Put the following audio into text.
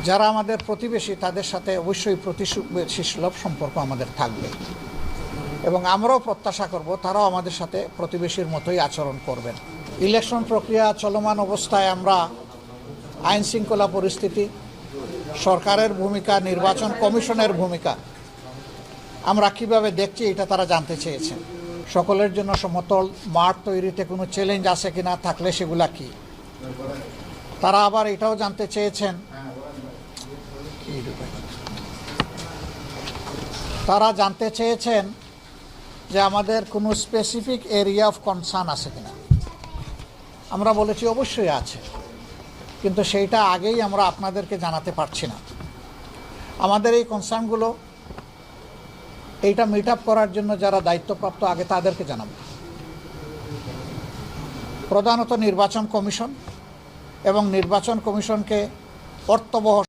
যারা আমাদের প্রতিবেশী তাদের সাথে অবশ্যই প্রতিবেশী সুলভ সম্পর্ক আমাদের থাকবে এবং আমরাও প্রত্যাশা করব তারাও আমাদের সাথে প্রতিবেশীর মতোই আচরণ করবেন। ইলেকশন প্রক্রিয়া চলমান অবস্থায় আমরা আইন শৃঙ্খলা পরিস্থিতি, সরকারের ভূমিকা, নির্বাচন কমিশনের ভূমিকা আমরা কিভাবে দেখছি এটা তারা জানতে চেয়েছেন। সকলের জন্য সমতল মাঠ তৈরিতে কোনো চ্যালেঞ্জ আছে কিনা, থাকলে সেগুলা কি। তারা আবার এটাও জানতে চেয়েছেন, যে আমাদের কোনো স্পেসিফিক এরিয়া অফ কনসার্ন আছে কিনা। আমরা বলেছি অবশ্যই আছে, কিন্তু সেইটা আগেই আমরা আপনাদেরকে জানাতে পারছি না। আমাদের এই কনসার্নগুলো এইটা মিট আপ করার জন্য যারা দায়িত্বপ্রাপ্ত আগে তাদেরকে জানাবো, প্রধানত নির্বাচন কমিশন, এবং নির্বাচন কমিশনকে অর্থবহ